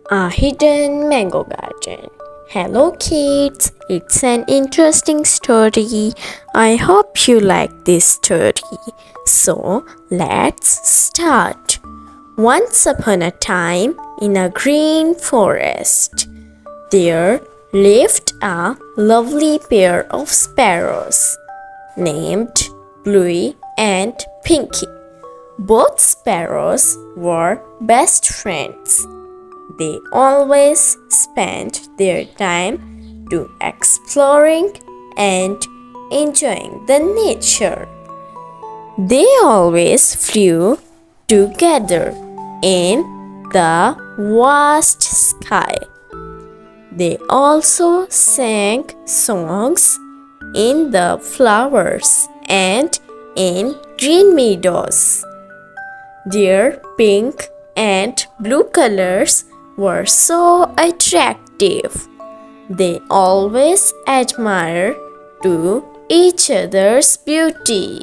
A hidden mango garden. Hello kids, it's an interesting story. I hope you like this story. So let's start. Once upon a time, in a green forest, there lived a lovely pair of sparrows named Bluey and Pinky. Both sparrows were best friends. They always spent their time to exploring and enjoying the nature. They always flew together in the vast sky. They also sang songs in the flowers and in green meadows. Their pink and blue colors were so attractive. They always admired to each other's beauty.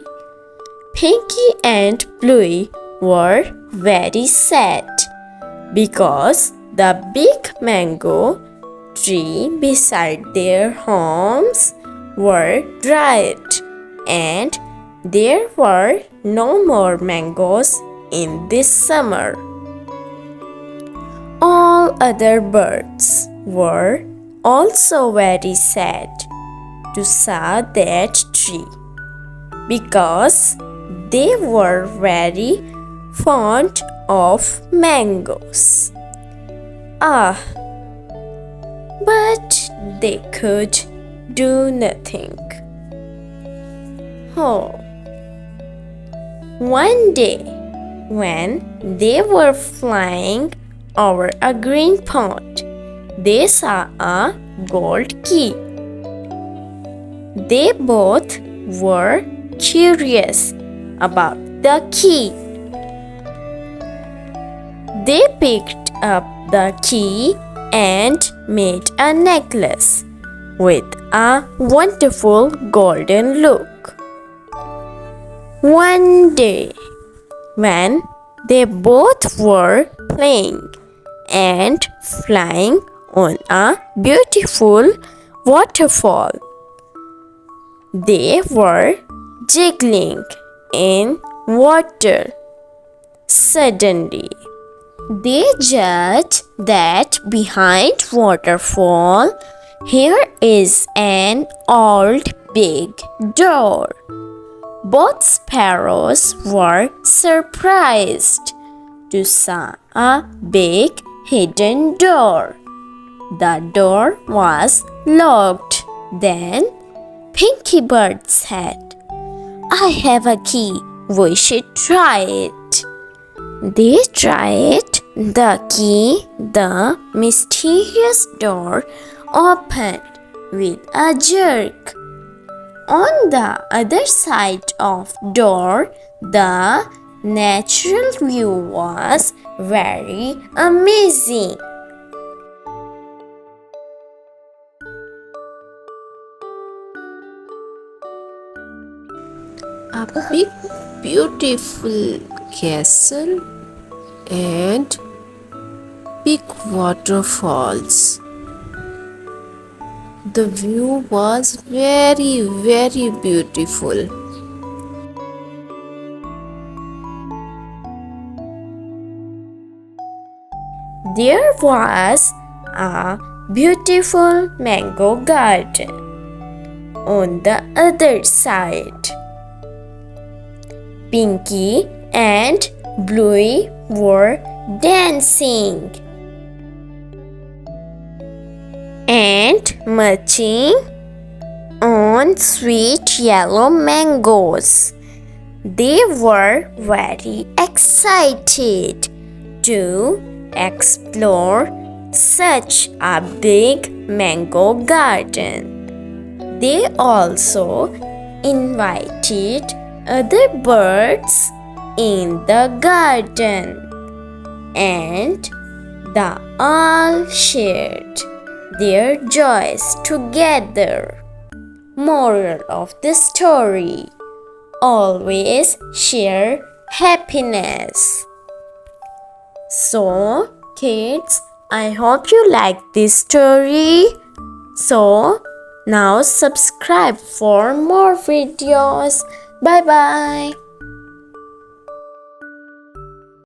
Pinky and Bluey were very sad because the big mango tree beside their homes were dried and there were no more mangoes in this summer. All other birds were also very sad to see that tree because they were very fond of mangoes. But they could do nothing. Oh, one day when they were flying over a green pond, they saw a gold key. They both were curious about the key. They picked up the key and made a necklace with a wonderful golden look. One day, when they both were playing and flying on a beautiful waterfall, they were jiggling in water. Suddenly, they judged that behind waterfall here is an old big door. Both sparrows were surprised to see a big hidden door. The door was locked. Then Pinky Bird said, "I have a key. We should try it." They tried the key. The mysterious door opened with a jerk. On the other side of door, the natural view was very amazing. A big, beautiful castle and big waterfalls. The view was very, very beautiful. There was a beautiful mango garden on the other side. Pinky and Bluey were dancing and munching on sweet yellow mangoes. They were very excited to explore such a big mango garden. They also invited other birds in the garden and they all shared their joys together. Moral of the story: always share happiness. So, kids, I hope you like this story. So, now subscribe for more videos. Bye bye.